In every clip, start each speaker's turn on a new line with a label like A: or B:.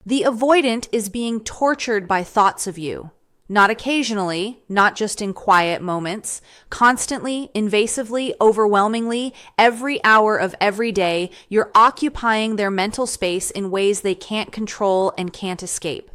A: The avoidant is being tortured by thoughts of you. Not occasionally, not just in quiet moments, constantly, invasively, overwhelmingly, every hour of every day, you're occupying their mental space in ways they can't control and can't escape.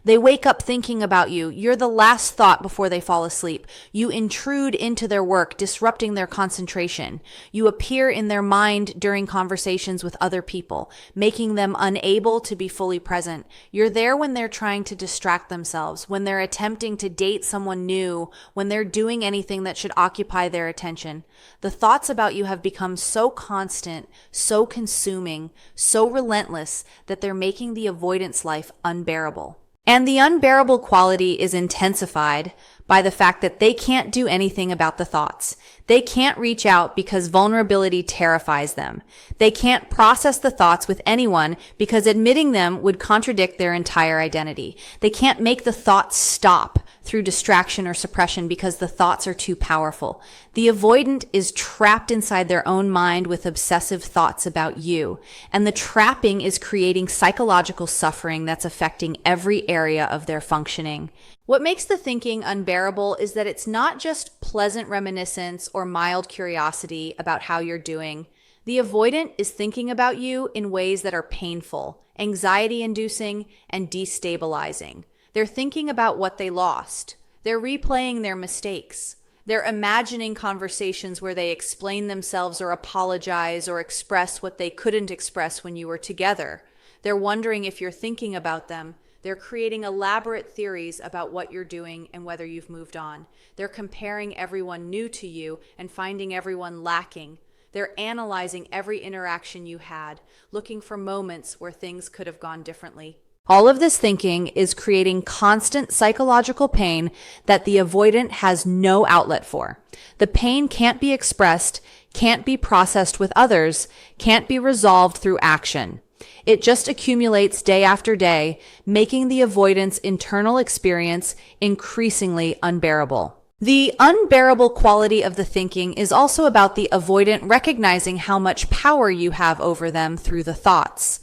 A: They wake up thinking about you. You're the last thought before they fall asleep. You intrude into their work, disrupting their concentration. You appear in their mind during conversations with other people, making them unable to be fully present. You're there when they're trying to distract themselves, when they're attempting to date someone new, when they're doing anything that should occupy their attention. The thoughts about you have become so constant, so consuming, so relentless that they're making the avoidance life unbearable. And the unbearable quality is intensified by the fact that they can't do anything about the thoughts. They can't reach out because vulnerability terrifies them. They can't process the thoughts with anyone because admitting them would contradict their entire identity. They can't make the thoughts stop through distraction or suppression because the thoughts are too powerful. The avoidant is trapped inside their own mind with obsessive thoughts about you, and the trapping is creating psychological suffering that's affecting every area of their functioning. What makes the thinking unbearable is that it's not just pleasant reminiscence or mild curiosity about how you're doing. The avoidant is thinking about you in ways that are painful, anxiety-inducing, and destabilizing. They're thinking about what they lost. They're replaying their mistakes. They're imagining conversations where they explain themselves or apologize or express what they couldn't express when you were together. They're wondering if you're thinking about them. They're creating elaborate theories about what you're doing and whether you've moved on. They're comparing everyone new to you and finding everyone lacking. They're analyzing every interaction you had, looking for moments where things could have gone differently. All of this thinking is creating constant psychological pain that the avoidant has no outlet for. The pain can't be expressed, can't be processed with others, can't be resolved through action. It just accumulates day after day, making the avoidant's internal experience increasingly unbearable. The unbearable quality of the thinking is also about the avoidant recognizing how much power you have over them through the thoughts.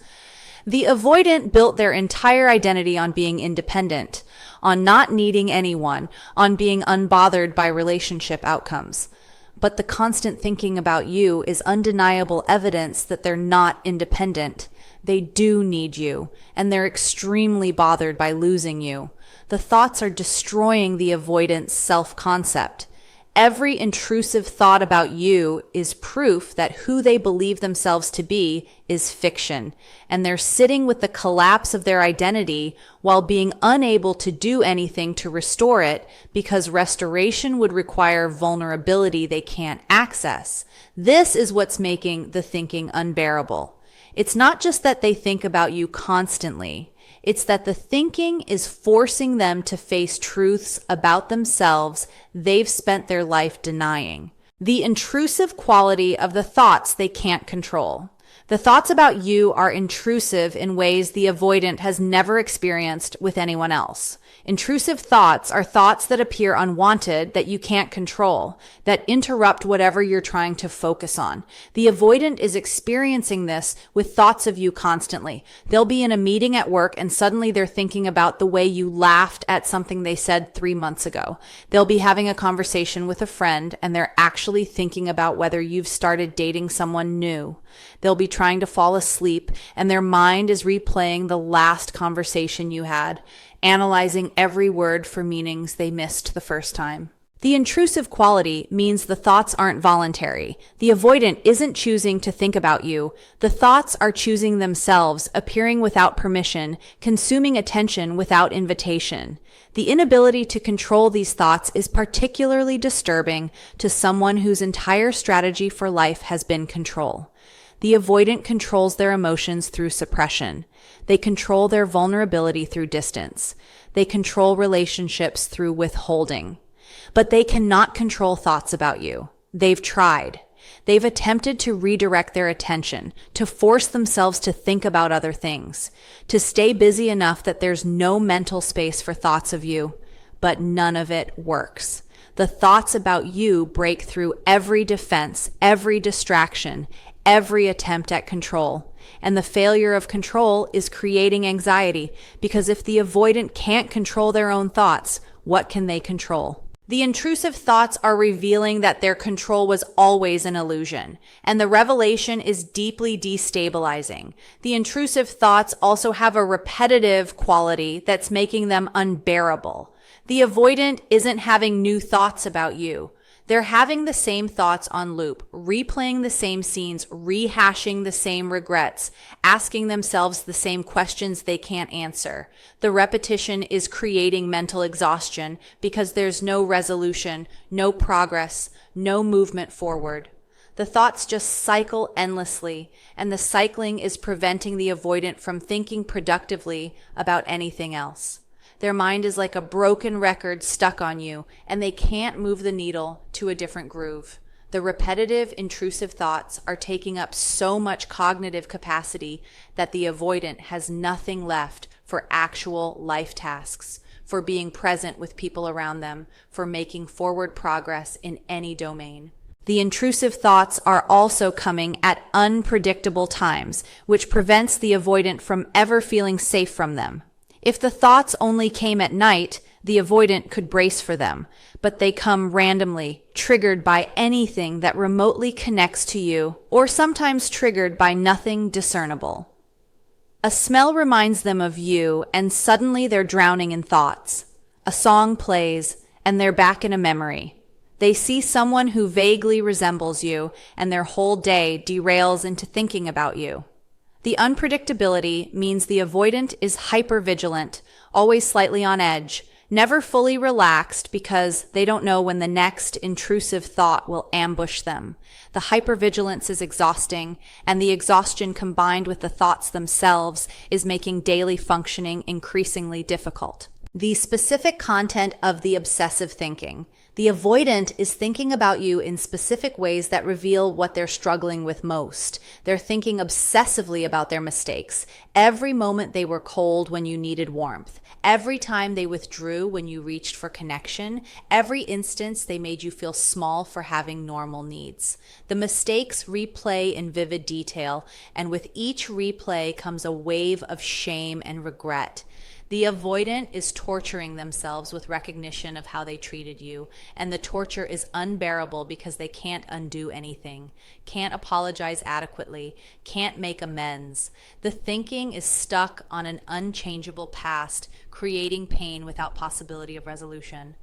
A: The avoidant built their entire identity on being independent, on not needing anyone, on being unbothered by relationship outcomes. But the constant thinking about you is undeniable evidence that they're not independent. They do need you, and they're extremely bothered by losing you. The thoughts are destroying the avoidant's self-concept. Every intrusive thought about you is proof that who they believe themselves to be is fiction, and they're sitting with the collapse of their identity while being unable to do anything to restore it because restoration would require vulnerability they can't access. This is what's making the thinking unbearable. It's not just that they think about you constantly. It's that the thinking is forcing them to face truths about themselves they've spent their life denying. The intrusive quality of the thoughts they can't control. The thoughts about you are intrusive in ways the avoidant has never experienced with anyone else. Intrusive thoughts are thoughts that appear unwanted, that you can't control, that interrupt whatever you're trying to focus on. The avoidant is experiencing this with thoughts of you constantly. They'll be in a meeting at work and suddenly they're thinking about the way you laughed at something they said 3 months ago. They'll be having a conversation with a friend and they're actually thinking about whether you've started dating someone new. They'll be trying to fall asleep and their mind is replaying the last conversation you had, analyzing every word for meanings they missed the first time. The intrusive quality means the thoughts aren't voluntary. The avoidant isn't choosing to think about you. The thoughts are choosing themselves, appearing without permission, consuming attention without invitation. The inability to control these thoughts is particularly disturbing to someone whose entire strategy for life has been control. The avoidant controls their emotions through suppression. They control their vulnerability through distance. They control relationships through withholding. But they cannot control thoughts about you. They've tried. They've attempted to redirect their attention, to force themselves to think about other things, to stay busy enough that there's no mental space for thoughts of you, but none of it works. The thoughts about you break through every defense, every distraction, every attempt at control. and the failure of control is creating anxiety, because if the avoidant can't control their own thoughts, what can they control? The intrusive thoughts are revealing that their control was always an illusion, and the revelation is deeply destabilizing. The intrusive thoughts also have a repetitive quality that's making them unbearable. The avoidant isn't having new thoughts about you. They're having the same thoughts on loop, replaying the same scenes, rehashing the same regrets, asking themselves the same questions they can't answer. The repetition is creating mental exhaustion because there's no resolution, no progress, no movement forward. The thoughts just cycle endlessly, and the cycling is preventing the avoidant from thinking productively about anything else. Their mind is like a broken record stuck on you, and they can't move the needle to a different groove. The repetitive, intrusive thoughts are taking up so much cognitive capacity that the avoidant has nothing left for actual life tasks, for being present with people around them, for making forward progress in any domain. The intrusive thoughts are also coming at unpredictable times, which prevents the avoidant from ever feeling safe from them. If the thoughts only came at night, the avoidant could brace for them, but they come randomly, triggered by anything that remotely connects to you, or sometimes triggered by nothing discernible. A smell reminds them of you, and suddenly they're drowning in thoughts. A song plays, and they're back in a memory. They see someone who vaguely resembles you, and their whole day derails into thinking about you. The unpredictability means the avoidant is hypervigilant, always slightly on edge, never fully relaxed because they don't know when the next intrusive thought will ambush them. The hypervigilance is exhausting, and the exhaustion combined with the thoughts themselves is making daily functioning increasingly difficult. The specific content of the obsessive thinking. The avoidant is thinking about you in specific ways that reveal what they're struggling with most. They're thinking obsessively about their mistakes. Every moment they were cold when you needed warmth. Every time they withdrew when you reached for connection. Every instance they made you feel small for having normal needs. The mistakes replay in vivid detail, and with each replay comes a wave of shame and regret. The avoidant is torturing themselves with recognition of how they treated you, and the torture is unbearable because they can't undo anything, can't apologize adequately, can't make amends. The thinking is stuck on an unchangeable past, creating pain without possibility of resolution.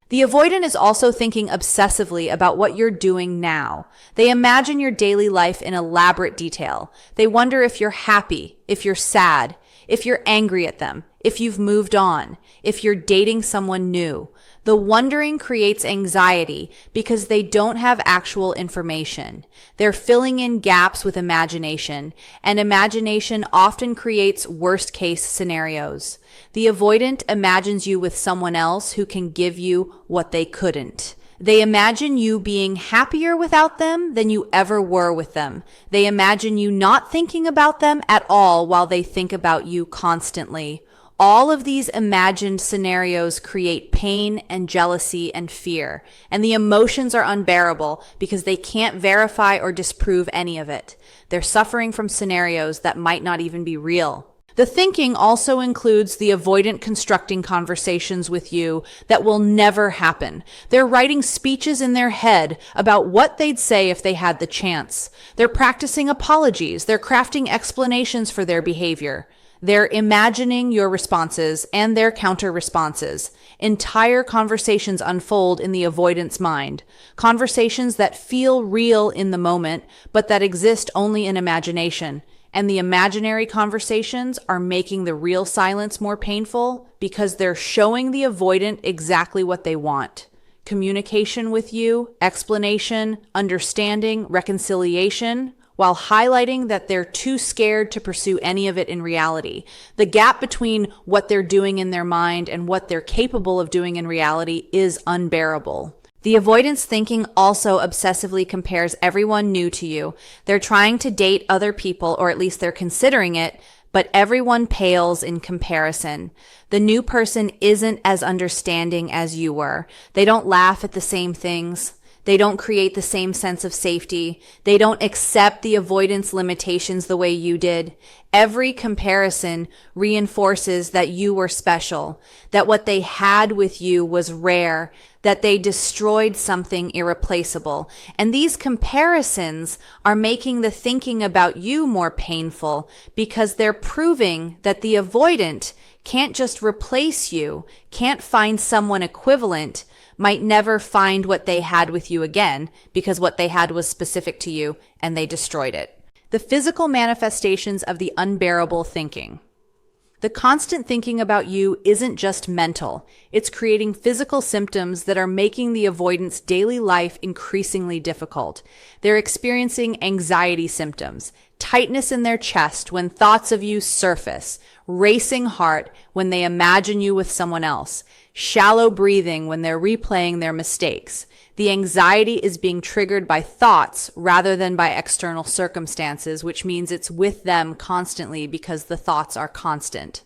A: The avoidant is also thinking obsessively about what you're doing now. They imagine your daily life in elaborate detail. They wonder if you're happy, if you're sad, if you're angry at them, if you've moved on, if you're dating someone new. The wondering creates anxiety because they don't have actual information. They're filling in gaps with imagination, and imagination often creates worst-case scenarios. The avoidant imagines you with someone else who can give you what they couldn't. They imagine you being happier without them than you ever were with them. They imagine you not thinking about them at all while they think about you constantly. All of these imagined scenarios create pain and jealousy and fear, and the emotions are unbearable because they can't verify or disprove any of it. They're suffering from scenarios that might not even be real. The thinking also includes the avoidant constructing conversations with you that will never happen. They're writing speeches in their head about what they'd say if they had the chance. They're practicing apologies. They're crafting explanations for their behavior. They're imagining your responses and their counter responses. Entire conversations unfold in the avoidant's mind. Conversations that feel real in the moment, but that exist only in imagination. And the imaginary conversations are making the real silence more painful because they're showing the avoidant exactly what they want. Communication with you, explanation, understanding, reconciliation, while highlighting that they're too scared to pursue any of it in reality. The gap between what they're doing in their mind and what they're capable of doing in reality is unbearable. The avoidance thinking also obsessively compares everyone new to you. They're trying to date other people, or at least they're considering it, but everyone pales in comparison. The new person isn't as understanding as you were. They don't laugh at the same things. They don't create the same sense of safety. They don't accept the avoidance limitations the way you did. Every comparison reinforces that you were special, that what they had with you was rare, that they destroyed something irreplaceable. And these comparisons are making the thinking about you more painful because they're proving that the avoidant can't just replace you, can't find someone equivalent, might never find what they had with you again because what they had was specific to you and they destroyed it. The physical manifestations of the unbearable thinking. The constant thinking about you isn't just mental. It's creating physical symptoms that are making the avoidant's daily life increasingly difficult. They're experiencing anxiety symptoms, tightness in their chest when thoughts of you surface, racing heart when they imagine you with someone else, shallow breathing when they're replaying their mistakes. The anxiety is being triggered by thoughts rather than by external circumstances, which means it's with them constantly because the thoughts are constant.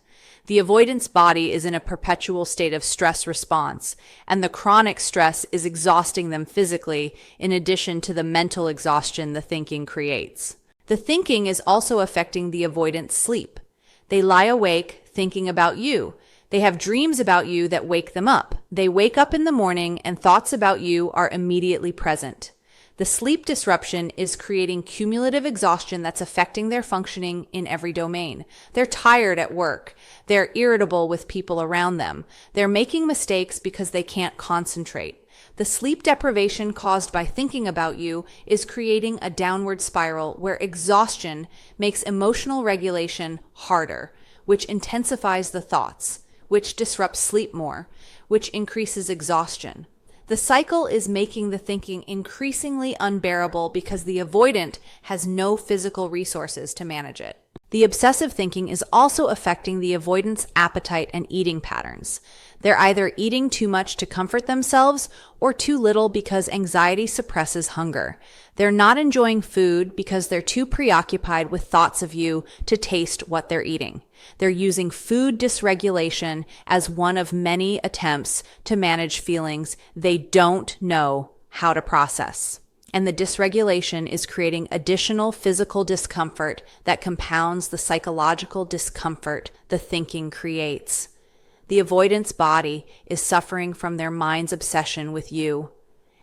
A: The avoidance body is in a perpetual state of stress response, and the chronic stress is exhausting them physically in addition to the mental exhaustion the thinking creates. The thinking is also affecting the avoidant's sleep. They lie awake thinking about you. They have dreams about you that wake them up. They wake up in the morning and thoughts about you are immediately present. The sleep disruption is creating cumulative exhaustion that's affecting their functioning in every domain. They're tired at work. They're irritable with people around them. They're making mistakes because they can't concentrate. The sleep deprivation caused by thinking about you is creating a downward spiral where exhaustion makes emotional regulation harder, which intensifies the thoughts, which disrupts sleep more, which increases exhaustion. The cycle is making the thinking increasingly unbearable because the avoidant has no physical resources to manage it. The obsessive thinking is also affecting the avoidant's appetite and eating patterns. They're either eating too much to comfort themselves or too little because anxiety suppresses hunger. They're not enjoying food because they're too preoccupied with thoughts of you to taste what they're eating. They're using food dysregulation as one of many attempts to manage feelings they don't know how to process. And the dysregulation is creating additional physical discomfort that compounds the psychological discomfort the thinking creates. The avoidance body is suffering from their mind's obsession with you,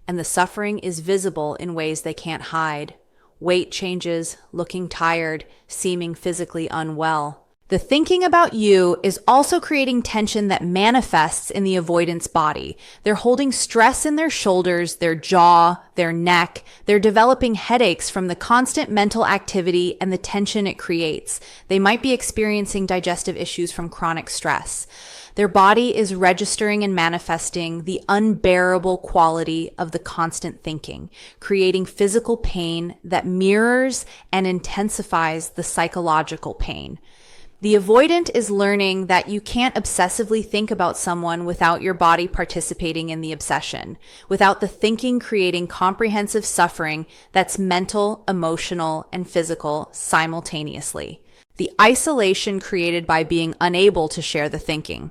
A: and the suffering is visible in ways they can't hide. Weight changes, looking tired, seeming physically unwell. The thinking about you is also creating tension that manifests in the avoidance body. They're holding stress in their shoulders, their jaw, their neck. They're developing headaches from the constant mental activity and the tension it creates. They might be experiencing digestive issues from chronic stress. Their body is registering and manifesting the unbearable quality of the constant thinking, creating physical pain that mirrors and intensifies the psychological pain. The avoidant is learning that you can't obsessively think about someone without your body participating in the obsession, without the thinking creating comprehensive suffering that's mental, emotional, and physical simultaneously. The isolation created by being unable to share the thinking.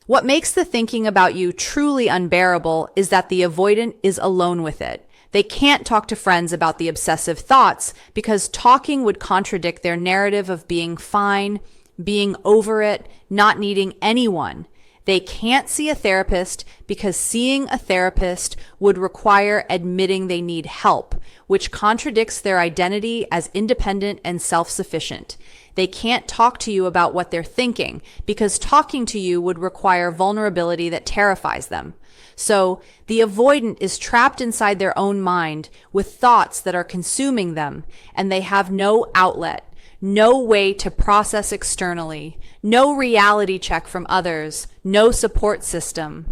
A: What makes the thinking about you truly unbearable is that the avoidant is alone with it. They can't talk to friends about the obsessive thoughts because talking would contradict their narrative of being fine, being over it, not needing anyone. They can't see a therapist because seeing a therapist would require admitting they need help, which contradicts their identity as independent and self-sufficient. They can't talk to you about what they're thinking because talking to you would require vulnerability that terrifies them. So the avoidant is trapped inside their own mind with thoughts that are consuming them, and they have no outlet, no way to process externally, no reality check from others, no support system.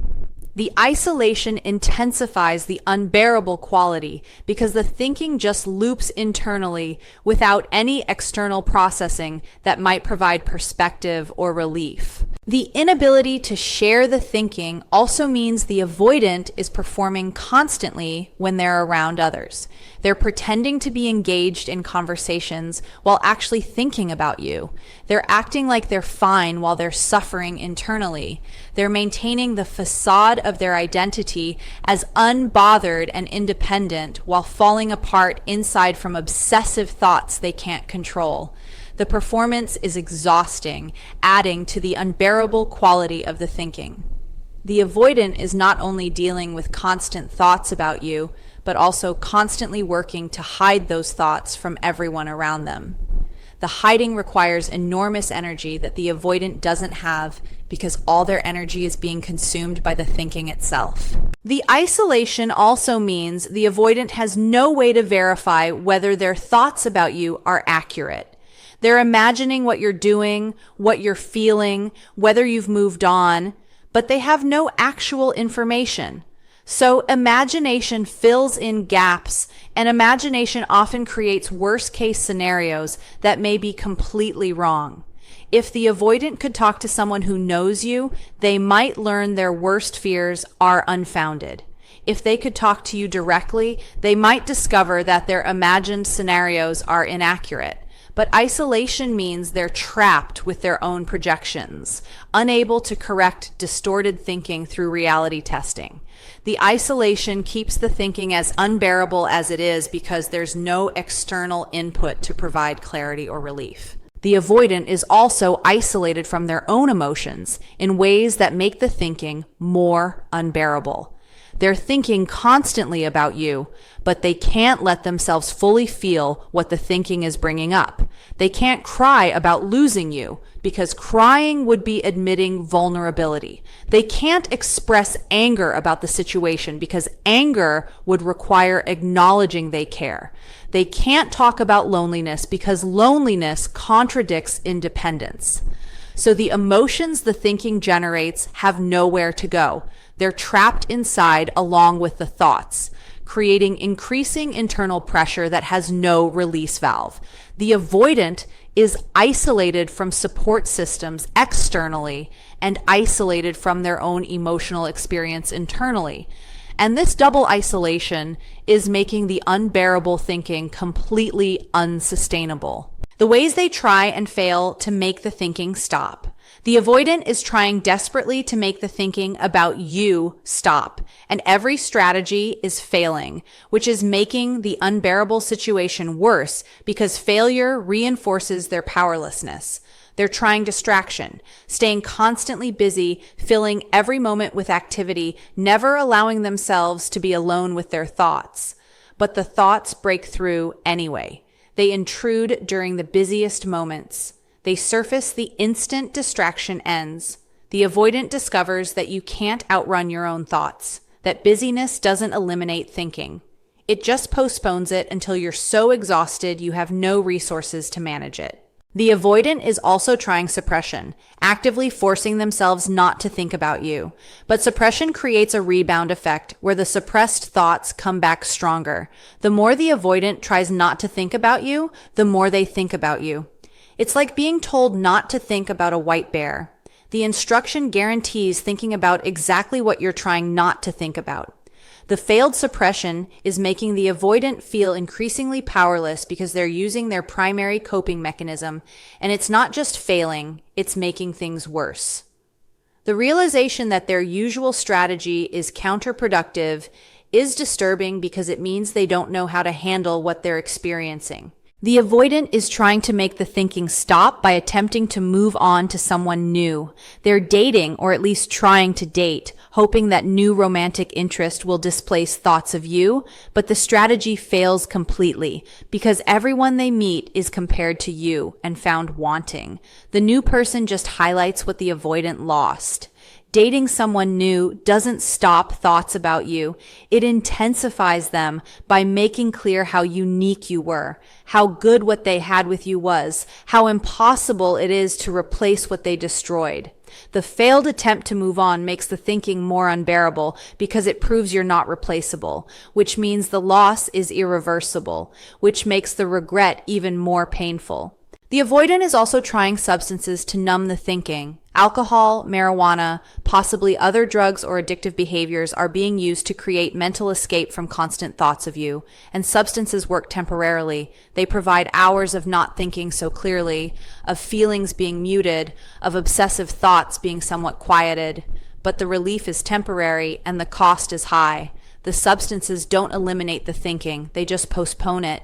A: The isolation intensifies the unbearable quality because the thinking just loops internally without any external processing that might provide perspective or relief. The inability to share the thinking also means the avoidant is performing constantly when they're around others. They're pretending to be engaged in conversations while actually thinking about you. They're acting like they're fine while they're suffering internally. They're maintaining the facade of their identity as unbothered and independent while falling apart inside from obsessive thoughts they can't control. The performance is exhausting, adding to the unbearable quality of the thinking. The avoidant is not only dealing with constant thoughts about you, but also constantly working to hide those thoughts from everyone around them. The hiding requires enormous energy that the avoidant doesn't have because all their energy is being consumed by the thinking itself. The isolation also means the avoidant has no way to verify whether their thoughts about you are accurate. They're imagining what you're doing, what you're feeling, whether you've moved on, but they have no actual information. So imagination fills in gaps, and imagination often creates worst-case scenarios that may be completely wrong. If the avoidant could talk to someone who knows you, they might learn their worst fears are unfounded. If they could talk to you directly, they might discover that their imagined scenarios are inaccurate. But isolation means they're trapped with their own projections, unable to correct distorted thinking through reality testing. The isolation keeps the thinking as unbearable as it is because there's no external input to provide clarity or relief. The avoidant is also isolated from their own emotions in ways that make the thinking more unbearable. They're thinking constantly about you, but they can't let themselves fully feel what the thinking is bringing up. They can't cry about losing you because crying would be admitting vulnerability. They can't express anger about the situation because anger would require acknowledging they care. They can't talk about loneliness because loneliness contradicts independence. So the emotions the thinking generates have nowhere to go. They're trapped inside along with the thoughts, creating increasing internal pressure that has no release valve. The avoidant is isolated from support systems externally and isolated from their own emotional experience internally. And this double isolation is making the unbearable thinking completely unsustainable. The ways they try and fail to make the thinking stop. The avoidant is trying desperately to make the thinking about you stop, and every strategy is failing, which is making the unbearable situation worse because failure reinforces their powerlessness. They're trying distraction, staying constantly busy, filling every moment with activity, never allowing themselves to be alone with their thoughts. But the thoughts break through anyway. They intrude during the busiest moments. They surface the instant distraction ends. The avoidant discovers that you can't outrun your own thoughts, that busyness doesn't eliminate thinking. It just postpones it until you're so exhausted you have no resources to manage it. The avoidant is also trying suppression, actively forcing themselves not to think about you. But suppression creates a rebound effect where the suppressed thoughts come back stronger. The more the avoidant tries not to think about you, the more they think about you. It's like being told not to think about a white bear. The instruction guarantees thinking about exactly what you're trying not to think about. The failed suppression is making the avoidant feel increasingly powerless because they're using their primary coping mechanism, and it's not just failing, it's making things worse. The realization that their usual strategy is counterproductive is disturbing because it means they don't know how to handle what they're experiencing. The avoidant is trying to make the thinking stop by attempting to move on to someone new. They're dating, or at least trying to date, hoping that new romantic interest will displace thoughts of you, but the strategy fails completely because everyone they meet is compared to you and found wanting. The new person just highlights what the avoidant lost. Dating someone new doesn't stop thoughts about you. It intensifies them by making clear how unique you were, how good what they had with you was, how impossible it is to replace what they destroyed. The failed attempt to move on makes the thinking more unbearable because it proves you're not replaceable, which means the loss is irreversible, which makes the regret even more painful. The avoidant is also trying substances to numb the thinking. Alcohol, marijuana, possibly other drugs or addictive behaviors are being used to create mental escape from constant thoughts of you, and substances work temporarily. They provide hours of not thinking so clearly, of feelings being muted, of obsessive thoughts being somewhat quieted, but the relief is temporary and the cost is high. The substances don't eliminate the thinking, they just postpone it.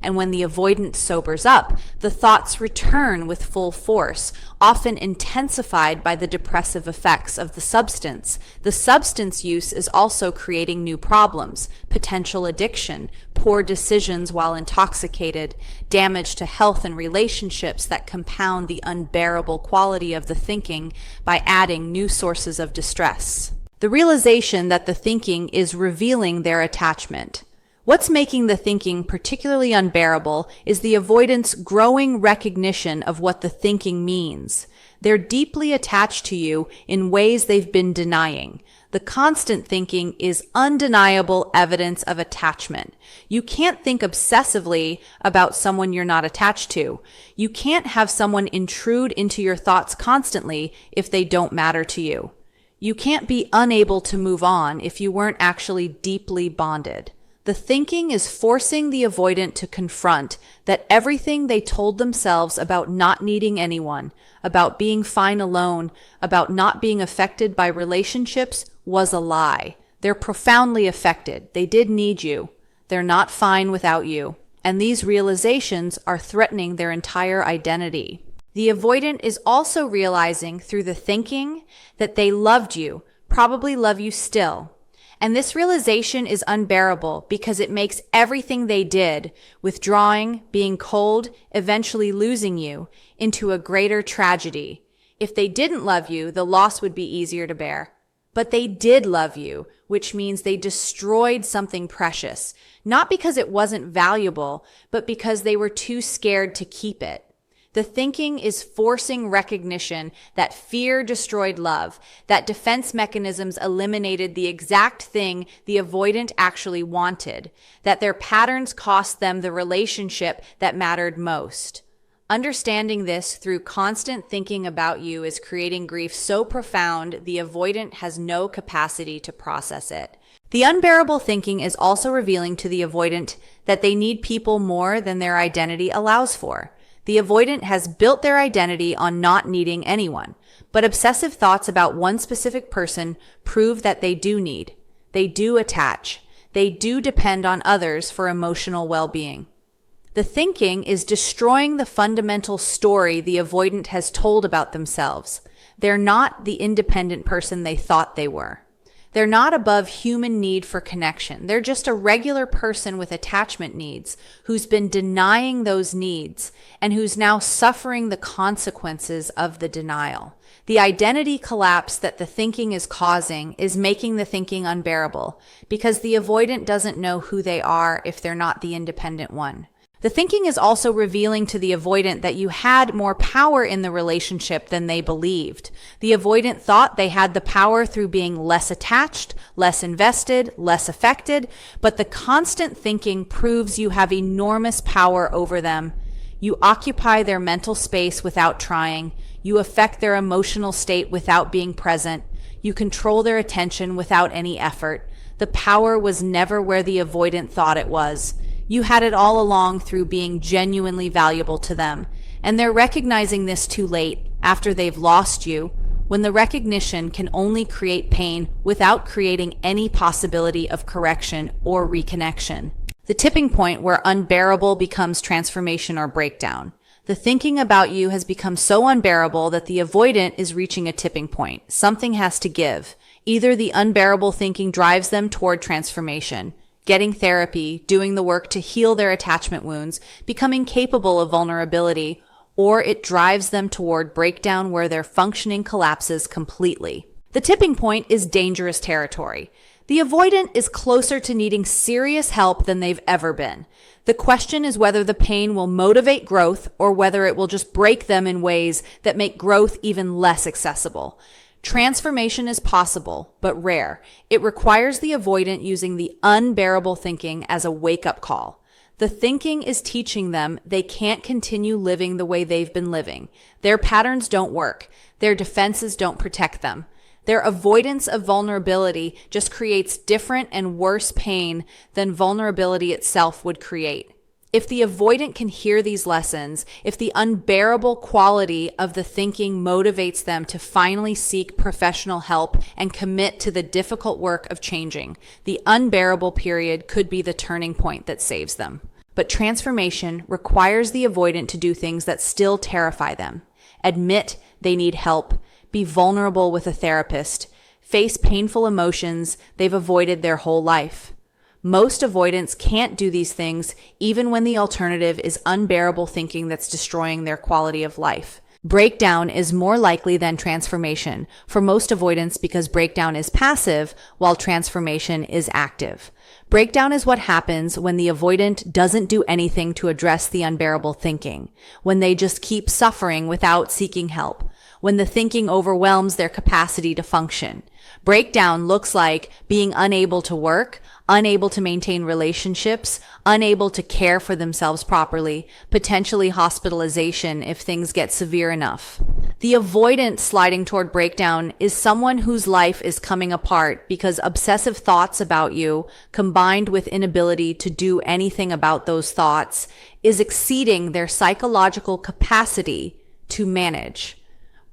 A: And when the avoidant sobers up, the thoughts return with full force, often intensified by the depressive effects of the substance. The substance use is also creating new problems, potential addiction, poor decisions while intoxicated, damage to health and relationships that compound the unbearable quality of the thinking by adding new sources of distress. The realization that the thinking is revealing their attachment. What's making the thinking particularly unbearable is the avoidant's growing recognition of what the thinking means. They're deeply attached to you in ways they've been denying. The constant thinking is undeniable evidence of attachment. You can't think obsessively about someone you're not attached to. You can't have someone intrude into your thoughts constantly if they don't matter to you. You can't be unable to move on if you weren't actually deeply bonded. The thinking is forcing the avoidant to confront that everything they told themselves about not needing anyone, about being fine alone, about not being affected by relationships was a lie. They're profoundly affected. They did need you. They're not fine without you. And these realizations are threatening their entire identity. The avoidant is also realizing through the thinking that they loved you, probably love you still. And this realization is unbearable because it makes everything they did, withdrawing, being cold, eventually losing you, into a greater tragedy. If they didn't love you, the loss would be easier to bear. But they did love you, which means they destroyed something precious, not because it wasn't valuable, but because they were too scared to keep it. The thinking is forcing recognition that fear destroyed love, that defense mechanisms eliminated the exact thing the avoidant actually wanted, that their patterns cost them the relationship that mattered most. Understanding this through constant thinking about you is creating grief so profound the avoidant has no capacity to process it. The unbearable thinking is also revealing to the avoidant that they need people more than their identity allows for. The avoidant has built their identity on not needing anyone, but obsessive thoughts about one specific person prove that they do need. They do attach. They do depend on others for emotional well-being. The thinking is destroying the fundamental story the avoidant has told about themselves. They're not the independent person they thought they were. They're not above human need for connection. They're just a regular person with attachment needs who's been denying those needs and who's now suffering the consequences of the denial. The identity collapse that the thinking is causing is making the thinking unbearable because the avoidant doesn't know who they are if they're not the independent one. The thinking is also revealing to the avoidant that you had more power in the relationship than they believed. The avoidant thought they had the power through being less attached, less invested, less affected, but the constant thinking proves you have enormous power over them. You occupy their mental space without trying. You affect their emotional state without being present. You control their attention without any effort. The power was never where the avoidant thought it was. You had it all along through being genuinely valuable to them, and they're recognizing this too late, after they've lost you, when the recognition can only create pain without creating any possibility of correction or reconnection. The tipping point where unbearable becomes transformation or breakdown. The thinking about you has become so unbearable that the avoidant is reaching a tipping point. Something has to give. Either the unbearable thinking drives them toward transformation, getting therapy, doing the work to heal their attachment wounds, becoming capable of vulnerability, or it drives them toward breakdown where their functioning collapses completely. The tipping point is dangerous territory. The avoidant is closer to needing serious help than they've ever been. The question is whether the pain will motivate growth or whether it will just break them in ways that make growth even less accessible. Transformation is possible, but rare. It requires the avoidant using the unbearable thinking as a wake-up call. The thinking is teaching them they can't continue living the way they've been living. Their patterns don't work. Their defenses don't protect them. Their avoidance of vulnerability just creates different and worse pain than vulnerability itself would create. If the avoidant can hear these lessons, if the unbearable quality of the thinking motivates them to finally seek professional help and commit to the difficult work of changing, the unbearable period could be the turning point that saves them. But transformation requires the avoidant to do things that still terrify them. Admit they need help, be vulnerable with a therapist, face painful emotions they've avoided their whole life. Most avoidants can't do these things even when the alternative is unbearable thinking that's destroying their quality of life. Breakdown is more likely than transformation for most avoidants because breakdown is passive while transformation is active. Breakdown is what happens when the avoidant doesn't do anything to address the unbearable thinking, when they just keep suffering without seeking help, when the thinking overwhelms their capacity to function. Breakdown looks like being unable to work, unable to maintain relationships, unable to care for themselves properly, potentially hospitalization if things get severe enough. The avoidant sliding toward breakdown is someone whose life is coming apart because obsessive thoughts about you, combined with inability to do anything about those thoughts, is exceeding their psychological capacity to manage.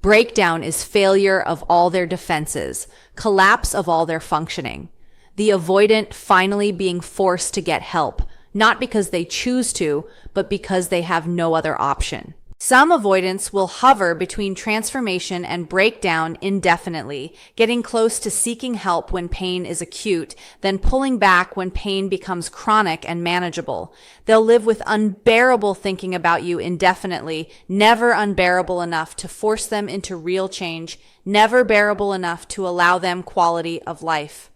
A: Breakdown is failure of all their defenses, collapse of all their functioning. The avoidant finally being forced to get help, not because they choose to, but because they have no other option. Some avoidants will hover between transformation and breakdown indefinitely, getting close to seeking help when pain is acute, then pulling back when pain becomes chronic and manageable. They'll live with unbearable thinking about you indefinitely, never unbearable enough to force them into real change, never bearable enough to allow them quality of life.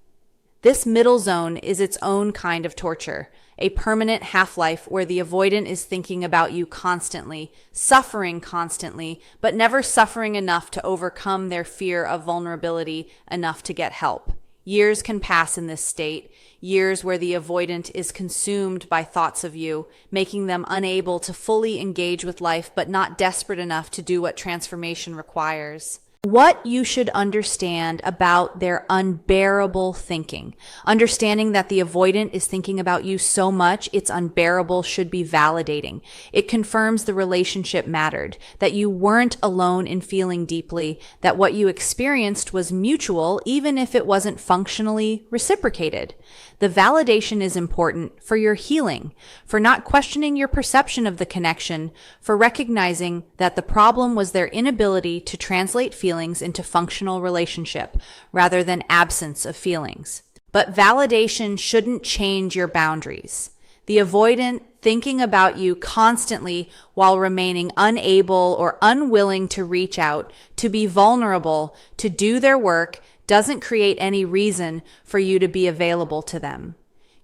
A: This middle zone is its own kind of torture, a permanent half-life where the avoidant is thinking about you constantly, suffering constantly, but never suffering enough to overcome their fear of vulnerability enough to get help. Years can pass in this state, years where the avoidant is consumed by thoughts of you, making them unable to fully engage with life but not desperate enough to do what transformation requires. What you should understand about their unbearable thinking. Understanding that the avoidant is thinking about you so much, it's unbearable should be validating. It confirms the relationship mattered, that you weren't alone in feeling deeply, that what you experienced was mutual, even if it wasn't functionally reciprocated. The validation is important for your healing, for not questioning your perception of the connection, for recognizing that the problem was their inability to translate feelings into functional relationship rather than absence of feelings. But validation shouldn't change your boundaries. The avoidant thinking about you constantly while remaining unable or unwilling to reach out, to be vulnerable, to do their work, doesn't create any reason for you to be available to them.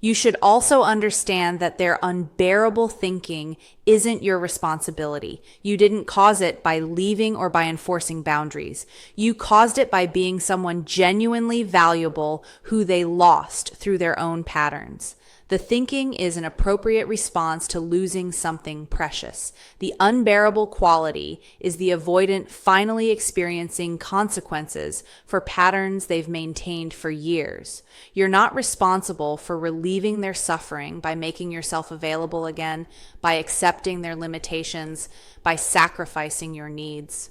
A: You should also understand that their unbearable thinking isn't your responsibility. You didn't cause it by leaving or by enforcing boundaries. You caused it by being someone genuinely valuable who they lost through their own patterns. The thinking is an appropriate response to losing something precious. The unbearable quality is the avoidant finally experiencing consequences for patterns they've maintained for years. You're not responsible for relieving their suffering by making yourself available again, by accepting their limitations, by sacrificing your needs.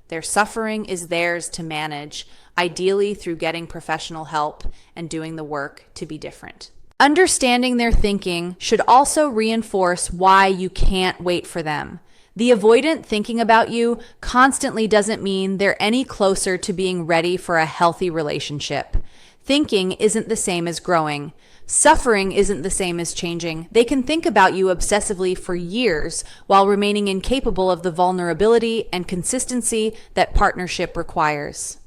A: Their suffering is theirs to manage, ideally through getting professional help and doing the work to be different. Understanding their thinking should also reinforce why you can't wait for them. The avoidant thinking about you constantly doesn't mean they're any closer to being ready for a healthy relationship. Thinking isn't the same as growing. Suffering isn't the same as changing. They can think about you obsessively for years while remaining incapable of the vulnerability and consistency that partnership requires.